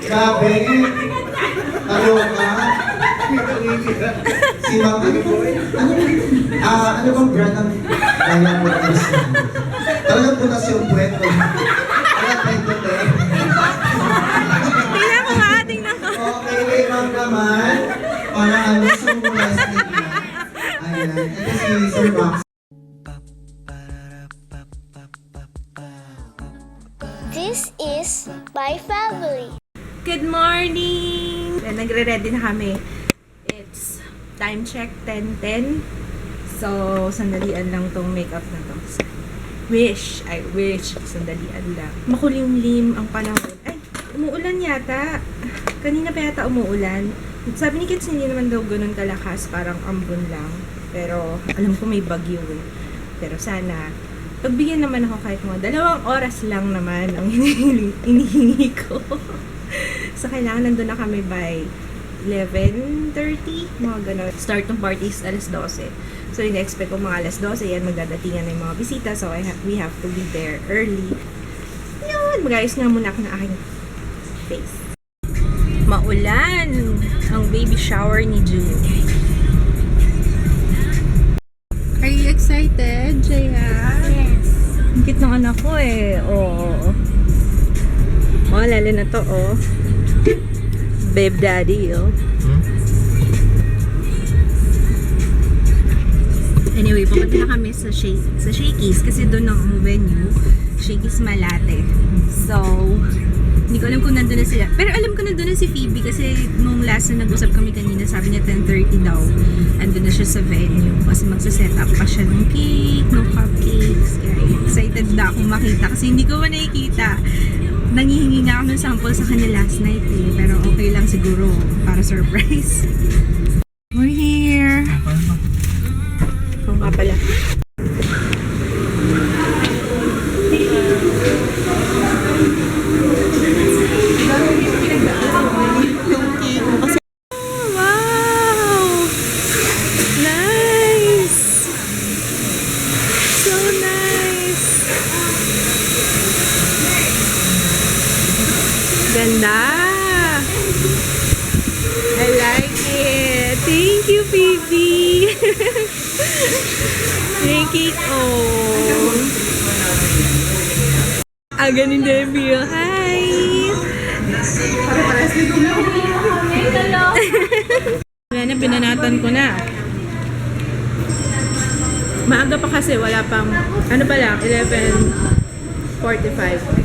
Grabe. Ano ka? Si Ma'am, ano bang brand ng kaya putas? Talagang putas yung puwet ko. Kaya kwento ko. Tingnan ko nga, tingnan ko. Okay, kay Ma'am naman. Para ano, sumulas nila. Ayan. Ito si Sir Max. This is my family. Good morning! Nagre-ready na kami. It's time check, 10:10. So, sandalian lang tong makeup na to. I wish, sandalian lang. Makulimlim ang panahon. Ay, umuulan yata. Kanina pa yata umuulan. Sabi ni Kids, hindi naman daw ganun kalakas, parang ambon lang. Pero, alam ko may bagyo eh. Pero sana, pagbigyan naman ako kahit mga 2 oras lang naman ang hinihingi ko. So, kailangan nandun na kami by 11:30, mga gano'n. Start ng party is alas 12. So, in-expect ko mga alas 12, yan, magdadatingan na yung mga bisita. So, we have to be there early. Yun, mag-ayos nga muna ako ng aking face. Maulan ang baby shower ni June. Are you excited, Jaya? Yes. Ang cute ng anak ko eh. Oh. Oh, lalo na to, oh. Babe daddy, oh. Anyway, pupunta na kami sa Shakey's kasi doon ang venue. Shakey's Malate. So, hindi ko alam kung nandun na sila. Pero alam ko nandun na si Phoebe kasi nung last na nag-usap kami kanina, sabi niya 10:30 daw. Andun na siya sa venue kasi magsa-set up pa siya ng cake, ng cupcakes. Kaya excited na akong makita kasi hindi ko pa nakikita. Nangihingi nga ako ng sample sa kanya last night eh. Pero okay lang siguro para surprise. We're here. Oo nga pala. Wow! Nice! So nice! Ganda! I like it! Thank you, Phoebe! Thank you! Oh! Aga ni Debbie! Hi! Wala na, binanatan ko na. Maaga pa kasi, wala pang, ano pa lang, 11:45.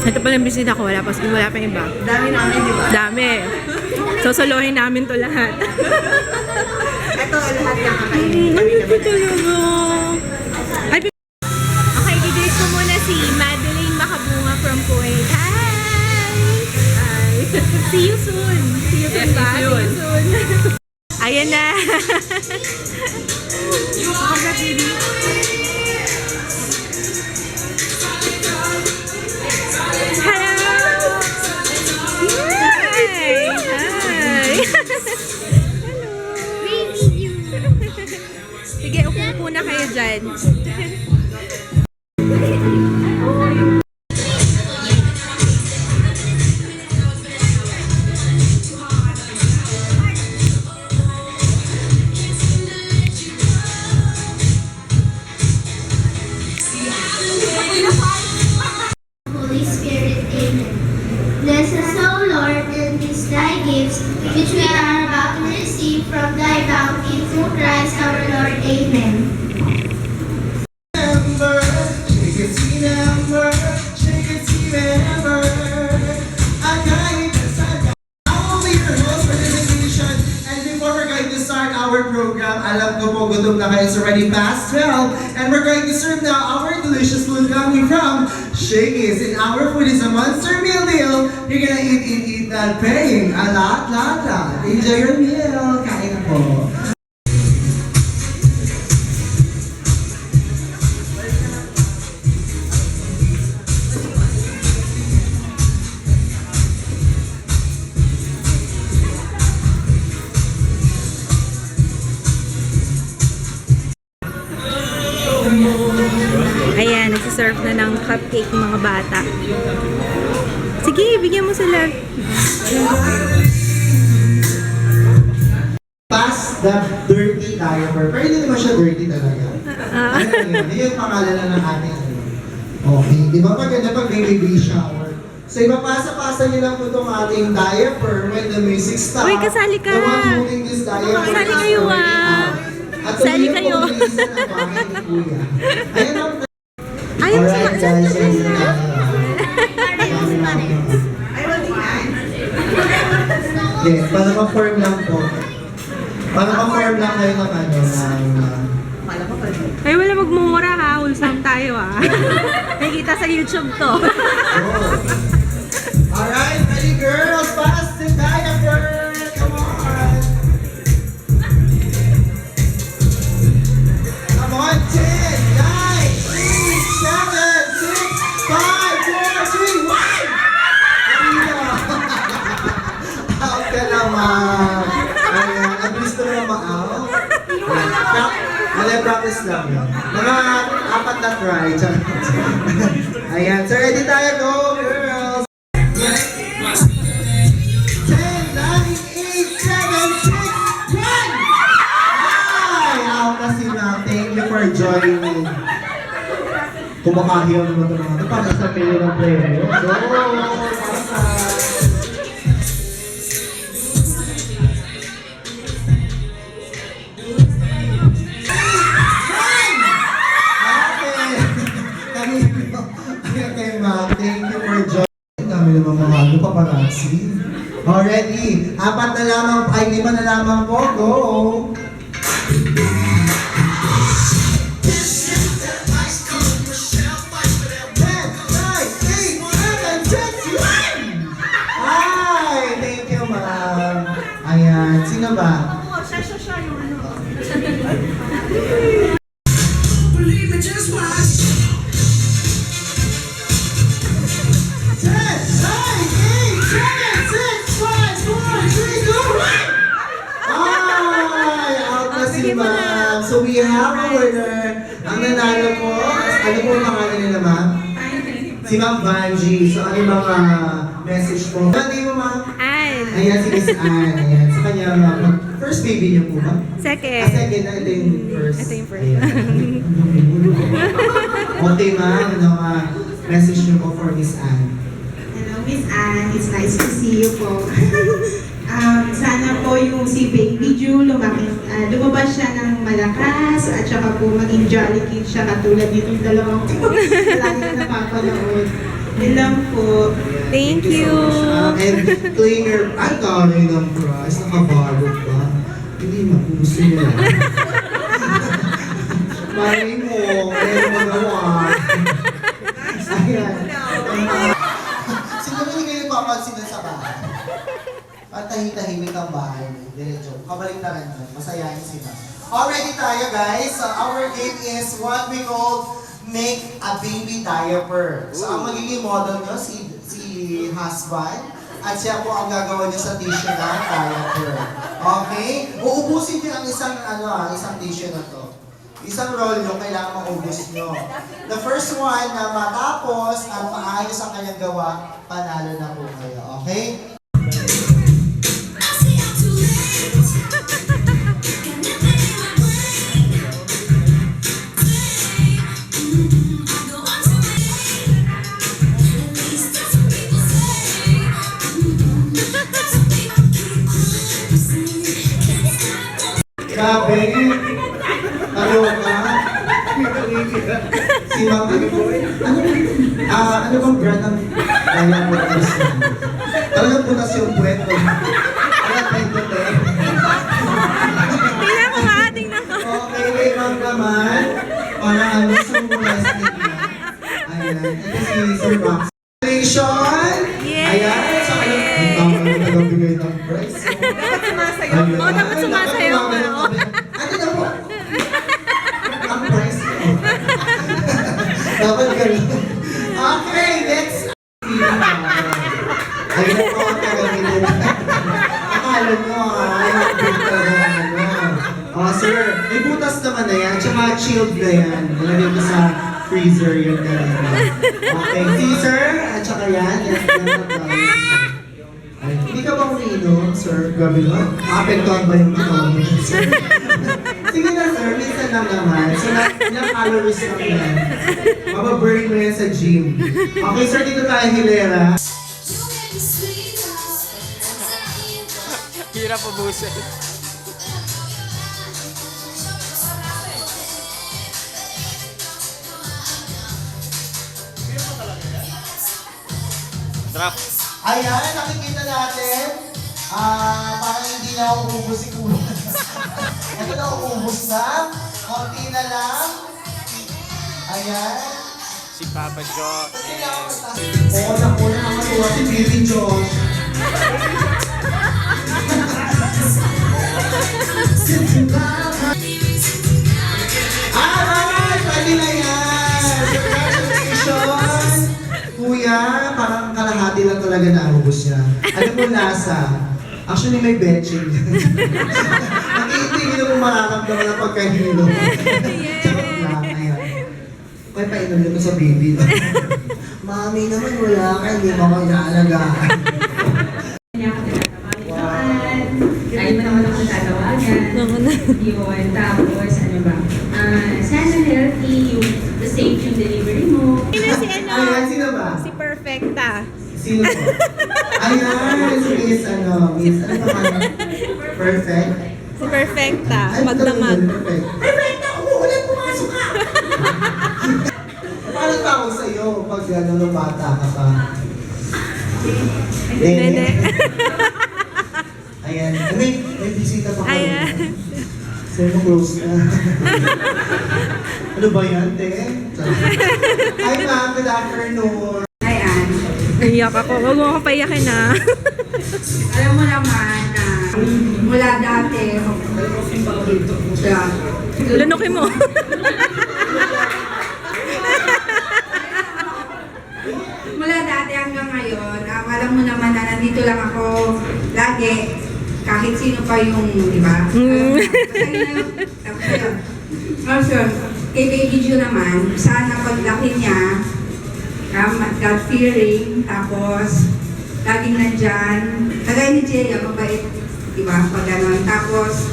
Ito pa lang bisita ko, wala pa iba. Dami namin, di ba? Dami. Sosolohin namin to lahat. Ito, lahat yung kakainin. Ang ganda talaga. Ay, okay, i-greet ko muna si Madeline Makabunga from Kuwait. Hi! Hi! See you soon. See you soon ba? See you soon. Ayan na. Hello! Hi! Hi! Sige, upo na kayo dyan. Holy Spirit, amen. Bless us, O Lord, and these thy gifts, which we are about to receive from thy bounty through Christ our Lord, amen. Our program, alam ko po gutom na kayo, it's already past 12 and we're going to serve now our delicious food coming from Shakey's. And our food is a monster meal deal. You're gonna eat, not paying a lot. Enjoy your meal. Kain na po. Ayan, nagsiserve na ng cupcake ng mga bata. Sige Sige, bigyan mo sila. Pass the dirty diaper. Pero hindi naman siya dirty talaga. Ano yun? Yun yung pangalan na ng ating ano. Okay. Di ba pag ganda pag may baby shower? So ipapasa-pasa niyo lang po itong ating diaper when the music stops. Uy, kasali ka. The one holding this diaper Kasali is kayo, already ah. out. At Kasali tuloy kayo. po bilisan ang bahay ni Kuya. Ayan ang... Ayun, Alright guys, so yun na. Yes, para ma-form lang po. Para ma-form lang kayo ng ano, ng... Ay, wala magmumura ha. Wholesome tayo ha. Nakikita sa YouTube to. Alright, ready girls, pass the diaper! Come on! Come on, 10, 9, 8, 7, 6, 5, 4, 3, 1! Out ka naman! Ayan, ang bilis ko naman ma-out. Practice lang yun. Mga apat na try. Ayan, so ready tayo, go girls! 10, 9, 8, 7, 6, 1! Ay! Out na si Ma'am. Thank you for joining. Kumakahiyaw naman ito mga ito. Para sa pili ng player. Go! Thank you for joining. Kami naman mga ano, paparazzi. Already, apat na lamang, ay 5 na lamang po. Go! 10, 9, 8, 7, 6, 1! Ay, thank you, ma'am. Ayan, sino ba? Siya yung ano. Believe it, just watch. 10, 9, 8, 7, 6, 5, 4, 3, 2, 1! Ay, out na si ma'am. So we have a winner. Ang nanalo po, ano po ang pangalan nila ma'am? Si Ma'am Vanji. So ano yung mga message po? Ano mo ma'am? Ann. Ayan, si Miss Ann. Ayan, sa kanya first baby niyo po ma'am? Second. Second, ito yung first. Ito yung first. Ayan. Okay ma'am, ano message niyo po for Miss Ann? Hello, Miss Anne. It's nice to see you po. Sana po yung si Baby Ju lumabas siya ng malakas at saka po maging jolly kid siya katulad nitong dalawang po. Lagi na napapanood. Yun lang po. Thank you. And cleaner, ang dami ng price, nakabalot pa. Hindi mapuso nila. Mali mo, meron magawa. Ayan. Siguro hindi kayo papansin sa bahay. Patahi-tahimik ang bahay. Diretso. Kabalik na rin doon. Masayahin sila. Already tayo guys. So our game is what we call make a baby diaper. So ang magiging model nyo, si husband. At siya po ang gagawa niya sa tissue na diaper. Okay? Uubusin niyo ang isang tissue na to. Isang roll yung kailangan maubos nyo. The first one na matapos at maayos ang kanyang gawa, panalo na po kayo. Okay? Grabe! Ano ka? Si Ma'am, ano po? Ano bang brand ng diapers? Talagang putas yung puwet ko. Talagang puwet ko. Tingnan mo nga, tingnan ko. Okay, kay Ma'am naman. Para ano, sumulas nila. Ayan, ito si Sir Max. Congratulations! Yay! Ayan, so ano, ang tama na nagbigay ng prize. Dapat sumasayaw. Ayan. Oo, dapat sumasayaw ka, oh. Ano na po? Ang price mo. Dapat ganun. Okay, next. Ayun po ang kagamitin. Akala nyo sir, may butas naman na yan. Tsaka chilled na yan. Nalagay ko sa freezer yun kanina. Okay, see sir? At tsaka yan. Yan, yan. sir. Grabe naman. Maapektuhan ba yung katawan niyo, sir? Sige na, sir. Minsan lang naman. So, ilang calories lang yan. Mababurn mo yan sa gym. Okay, sir. Dito tayo, Hilera. Hirap ubusin. Drop. Ayan, nakikita natin. Parang hindi na uubos si Kuya. Ito na uubos na. Konti na lang. Ayan. Si Papa Joe. Oo, naku na nakatuwa si Baby Josh. Alright! Pwede na yan! Congratulations! Kuya, parang kalahati lang talaga naubos niya. Ano po lasa? Actually, may betching. Nakiintigil mo mararamdaman ng pagkahilo. Charot lang, ayan. Kaya painom niyo ko sa baby. Mami naman wala ka, hindi mo ako inaalagaan. Ay, mo naman ako tatawagan. Yun, tapos ano ba? Sana healthy, yung the safe yung delivery mo. Sino si ano? Ayan, sino ba? Si Perfecta. Sino po? Ayan, si Miss Miss ano ba? Perfect? Si Perfecta. Ay, Magdamag. perfect. Perfecta, umuulan, pumasok ka! Paano tawag sa'yo pag nung bata ka pa? Nene. Ayan, may bisita pa kayo. Ayan. Sir, close na. Ano ba yan, te? Hi, ma'am. Good afternoon. Hi, Ann. Naiyak ako. Huwag mo ako paiyakin na. Alam mo naman na mula dati, Lunukin mo. mula dati hanggang ngayon, alam mo naman na nandito lang ako lagi. Kahit sino pa yung, di ba? Tapos yun. Tapos yun, kay Baby Ju naman, sana paglaki niya, God-fearing, tapos laging nandyan. Kagaya ni Jaya, mabait, di ba? Pag gano'n. Tapos,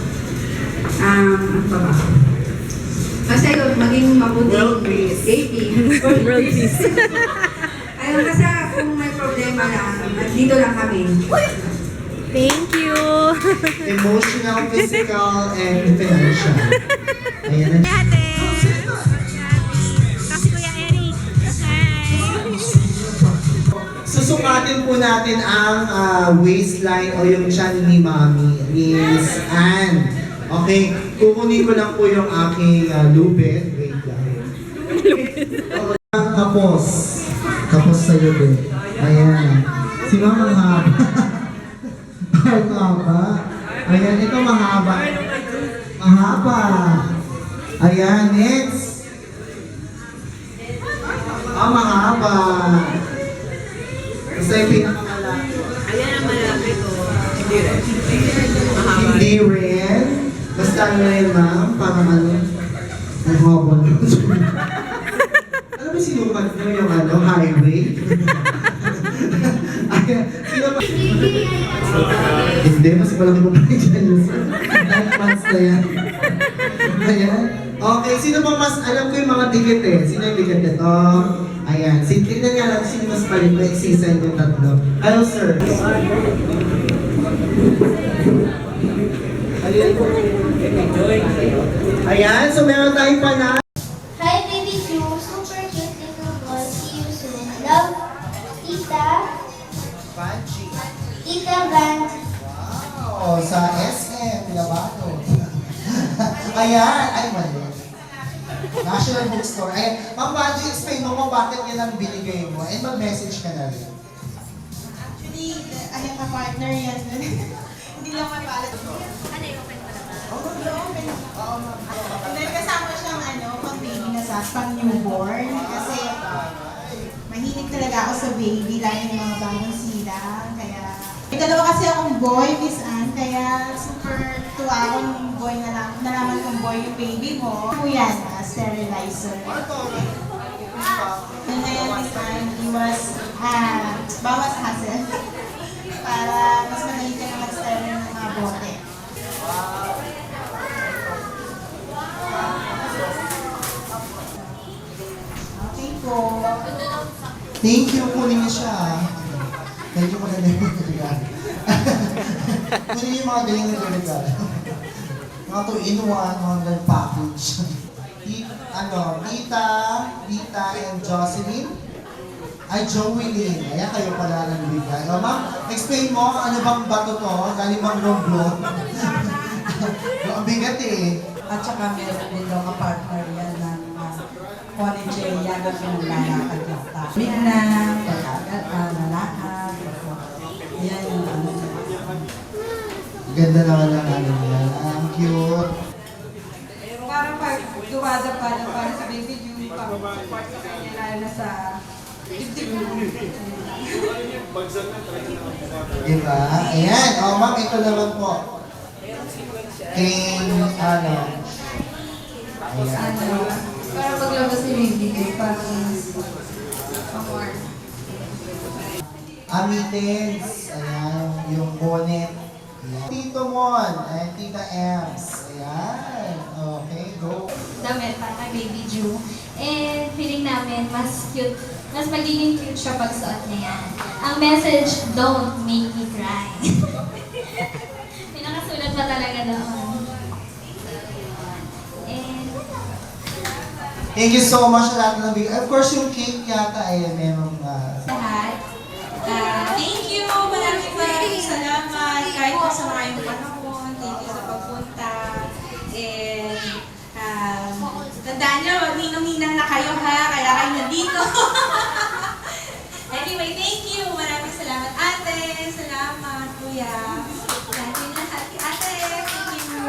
ano pa ba? Basta yun, maging mabuting World peace. baby. World peace. Ayun, kasi kung may problema lang, dito lang kami. Thank you. Emotional, physical, and financial. Ayan na. Ate. Kasi Kuya Eric. Hi. Susukatin po natin ang waistline o yung chan ni Mami, Miss Ann. Okay, kukunin ko lang po yung aking lubid. Wait lang. Kapos. Kapos sa'yo din. Ayan. Si Mama mahaba. Ang mahaba. Ayan, ito mahaba. Mahaba. Ayan, next. Mahaba. Basta yung pinakamalaki. Ayan ang malaki ko. Hindi rin. Hindi rin. Basta ano rin, ma'am, parang ano, ang haba nun. Alam mo sinukat nyo yung ano, highway? Ayan, sino ba? Hindi, mas malaki mo pa dyan yun. 9 months na yan. Ayan. Okay, sino bang mas, alam ko yung mga dikit eh. Sino yung dikit ito? Ayan, tignan nga lang sino mas palit na isisa yung tatlo. Hello, sir. Ayan, so meron tayong pana. Hi, Baby Ju. Super cute little boy. See you soon. Love, Tita. Panchi. Tita Van. Wow, sa SM, Labato. Ayan, ay mali. National Bookstore. Ayan, Ma'am Panchi, explain mo kung bakit yan ang binigay mo and mag-message ka na rin. Actually, ano ka partner yan. Hindi lang mapalit ko. And then kasama siyang pang baby na pang newborn. Kasi mahilig talaga ako sa baby, lalo ng mga bagong silang. Kaya, may dalawa kasi akong boy, Miss Ann. Kaya super tuwa akong boy na lang. Nalaman kong boy yung baby mo. Kuya na, sterilizer. And ngayon, Miss Ann, iwas, bawas hassle. Para mas madali ka na mag-sterilize. Thank you, kunin niyo siya. Thank you, maganda yung regalo. Kunin niyo yung mga galing na regalo. Mga 2-in-1, mga ganun package. Rita and Jocelyn. Ay, Joelyn. Ayan, kayo pala nagbigay. O, ma'am, explain mo, ano bang bato to? Galing bang Romblon? Ang bigat eh. At saka meron din daw kapartner yan ng Connie J. Yaga pinaglalakad yata. Mina, lalakad. Yan yung ano. Ganda naman ang ano niya. Ang cute. Parang pag duwada para sa baby June, pag-support sa kanya lalo na sa Diba? Ayan. O, ma'am, ito naman po. King, ano. Ayan. para paglabas ni baby June, parang pang-warm. Amitens. Ayan. Yung bonnet. Ayan. Tito Mon. Ayan. Tita Ems. Ayan. Okay, go. Damit para kay Baby Ju. And feeling namin mas cute, mas magiging cute siya pag suot niya yan. Ang message, don't make me cry. May nakasulat pa talaga doon. And Thank you so much sa lahat ng bigay. Of course, yung cake yata ay merong lahat, Thank you! Maraming salamat. Kahit po sa mga yung panahon, thank you sa pagpunta. And, tandaan nyo, ninong-ninang na kayo ha, kaya kayo nandito. Anyway, thank you. Maraming salamat ate. Salamat kuya. Thank you lahat. Ate, thank you.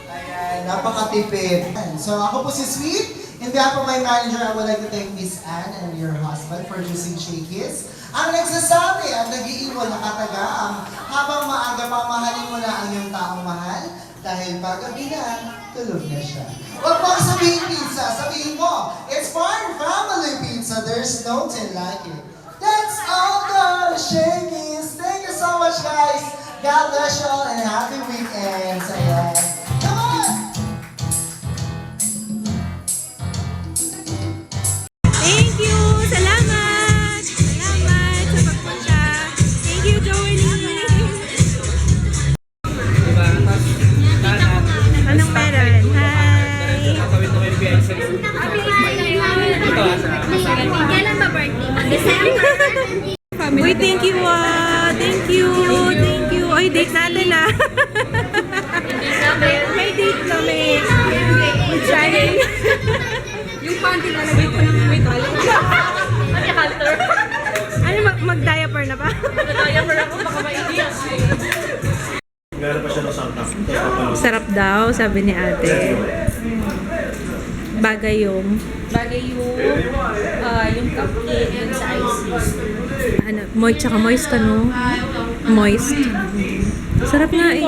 Ayan, napakatipid. So ako po si Sweet. In behalf of my manager, I would like to thank Miss Anne and your husband for choosing Shakey's. Ang nagsasabi at nag-iiwan na katagaang habang maaga mamahalin mo na ang iyong taong mahal dahil paggabi na, tulog na siya. Huwag mo sabihin pizza, sabihin mo, it's Farm Family Pizza, there's no tin like it. That's all the Shakey's. Thank you so much guys. God bless you all and happy weekends. Ayan. Come on! Thank you! Salamat! Salamat sa pagpunta. Thank you, Joey! Anong meron? Hi! kailan ba birthday mo? December? Uy, thank you Thank you! Thank you! Ay, date natin May date kami. With Shine. Yung panty na nagay ko ng may color. Ano, mag-diaper na ba? Mag-diaper ako, baka maiiyak. Sarap daw, sabi ni ate. Bagay yung cupcake yun sa ices. Ano, moist, tsaka moist moist. Sarap nga eh.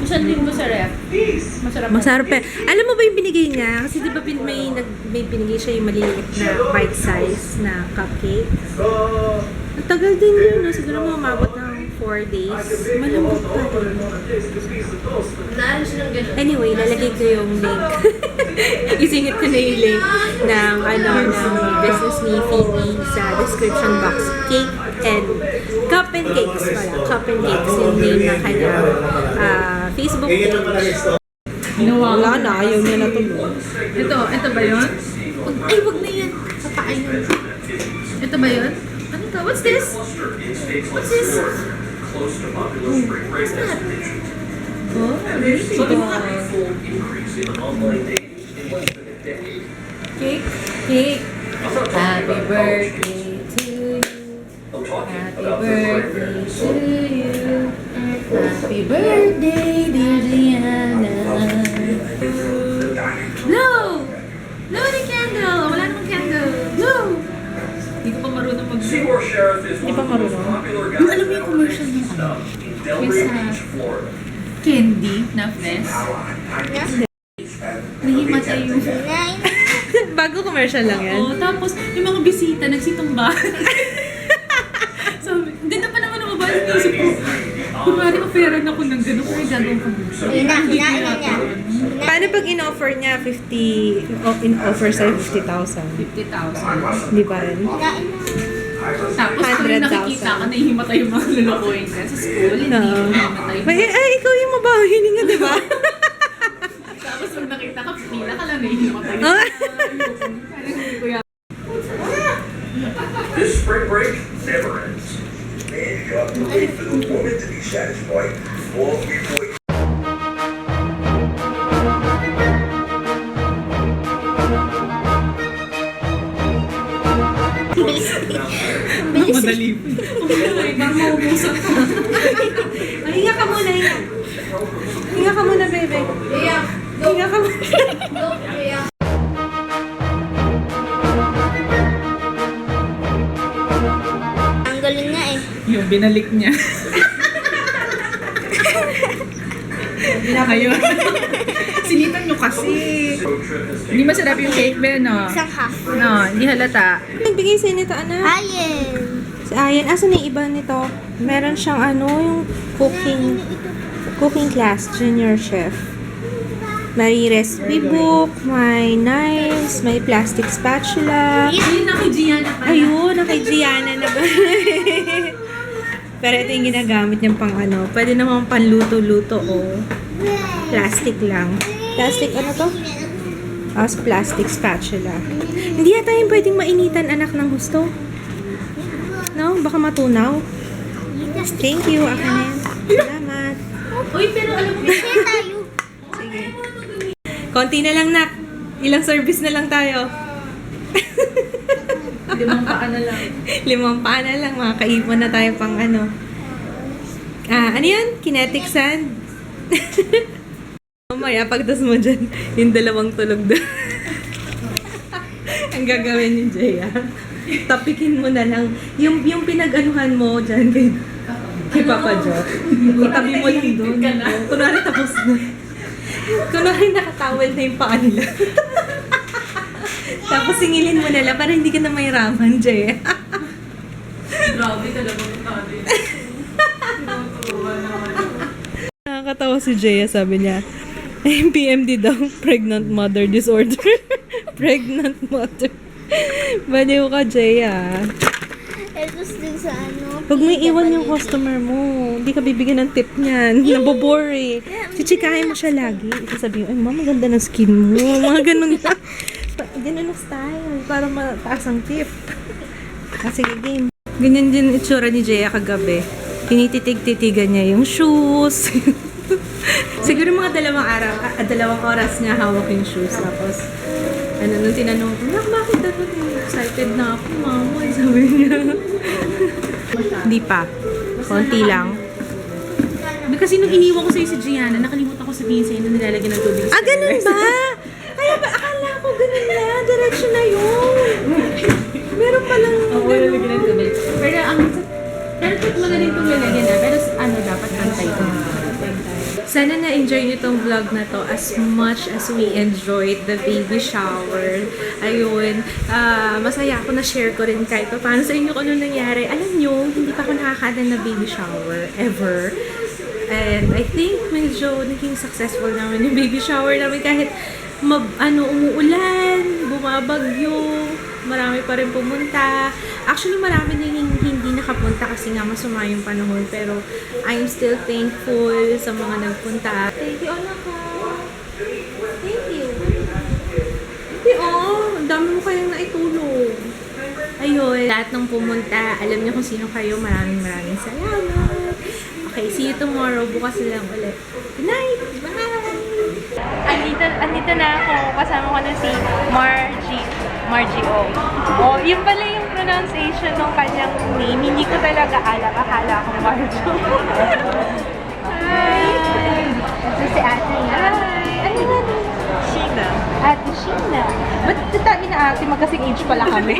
Saan din mo sa ref? Masarap eh. Alam mo ba yung binigay niya? Kasi di ba may binigay siya yung maliliit na bite size na cupcake. Ang tagal din yun. No? Siguro mo umabot ng 4 days. Malambot pa rin. Anyway, lalagay ko yung link. Isingit ko na yung link ng business ni Phoebe sa description box. Cake and Cup and Cakes pala. Cup and Cakes yung name ng kanyang Facebook page. Wala na, ayaw niya na tuloy. Ito ba yun? Ay, wag na yan. Kapaan yun. Ito ba yun? Ano to? What's this? What's this? What's that? Oh, Cake. Happy birthday to you. Happy birthday to you. Happy birthday, dear Diana. Blow! Blow the candle! Wala namang candle. Blow! Hindi ko pa marunong mag-blow. Hindi pa marunong. Yung alam mo yung commercial ng candy na Fness? Nahimatay yung... Bago commercial lang yan. Oo, tapos yung mga bisita nagsitong ba? So, ang ganda pa naman ng mabasa ng isip ko. Kunwari, offeran ako ng gano'n, pero gano'n ka. Paano pag in-offer niya 50, in-offer sa'yo 50,000? 50,000. Di ba rin? Tapos kung 100,000. nakikita ka, nahihimatay yung mga lulukuhin ka sa school, hindi No. nahihimatay. Ay, ikaw yung mabawahin nga, di ba? Tapos pag nakita ka, pila ka lang, nahihimatay. Ah. Parang hindi ko yan. This spring break never ends. And you have to wait for the woman to be satisfied while we wait. Madali po. Ibang maubusan ka. Hinga ka muna, hinga. Hinga ka muna, bebe. Hinga ka muna. Ang galing nga eh. Yung binalik niya. Ayun. Sinitan nyo kasi. Hindi masarap yung cake, Ben, no? Isang half. No, hindi halata. Nagbigay sa'yo nito, anak? Ayen. Si Ayan. Asan na yung iba nito? Meron siyang yung cooking class, junior chef. May recipe book, may knives, may plastic spatula. Ayun, na kay Gianna pala. Ayun, na kay Gianna na ba? Pero ito yung ginagamit niyang pang pwede naman panluto-luto o plastic lang. Plastic to? Tapos plastic spatula. Hindi yata yung pwedeng mainitan, anak, ng gusto. No? Baka matunaw. Thank you, Akanen. Salamat. Uy, pero alam mo, Sige. Konti na lang, nak. Ilang service na lang tayo. 5 paa na lang. 5 paa na lang. Makakaipon na tayo pang ano yan? Kinetic sand. Mamaya, pagtas mo dyan, yung 2 tulog doon. Ang gagawin ni Jaya, tapikin mo na lang. Yung pinag-anuhan mo dyan kay Papa Jo. Itabi mo lang doon. Kunwari tapos na. Kunwari nakatawel na yung paa nila. Tapos singilin mo na lang para hindi ka na mahiraman, Jaya. Grabe talaga yung tabi. Nakakatawa si Jaya, sabi niya. PMD daw, pregnant mother disorder. Pregnant mother. Baliw ka, Jaya. Tapos din sa Huwag mo iwan yung customer mo. Hindi ka bibigyan ng tip niyan. Nabobore eh. Chichikahin mo siya lagi. Sasabihin, ay, mama, ganda ng skin mo. Mga ganun lang. Ganun na style. Para mataas ang tip. Sige, game. Ganyan din itsura ni Jaya kagabi. Tinititig-titigan niya yung shoes. Siguro mga 2 araw, 2 oras niya hawak yung shoes. Tapos, nung tinanong ko, bakit dapat excited na ako, mama? Sabi niya. Hindi pa. Konti lang. Kasi nung iniwan ko sa'yo si Gianna, nakalimutan ko sabihin sa'yo na nilalagyan ng tubig. Ganun ba? Kaya ba, akala ko ganun na. Diretso na yun. Meron palang Lalagyan ng tubig. Pero pwede mo na rin itong lalagyan na. Pero dapat antay ko. Sana na-enjoy niyo itong vlog na to as much as we enjoyed the baby shower. Ayun, masaya ako na share ko rin kahit paano sa inyo kung ano nangyari. Alam nyo, hindi pa ako nakakaadan na baby shower ever. And I think medyo naging successful naman yung baby shower namin kahit umuulan, bumabagyo, marami pa rin pumunta. Actually, marami din hindi nakapunta kasi nga masama yung panahon. Pero I'm still thankful sa mga nagpunta. Thank you, anak ko. Thank you. Ang dami mo kayang naitulong. Ayun, lahat ng pumunta, alam niyo kung sino kayo. Maraming salamat. Okay, see you tomorrow. Bukas na lang ulit. Good night! Bye! Andito na ako. Kasama ko na si Margie O. Oh, yun pala yung pronunciation ng kanyang name. Hindi ko talaga alam. Akala ko Margie. Hi! Ito si ate. Hi! Ano na? Sheena. Ate Sheena. Ba't tabi na ate? Magkasing age pala kami.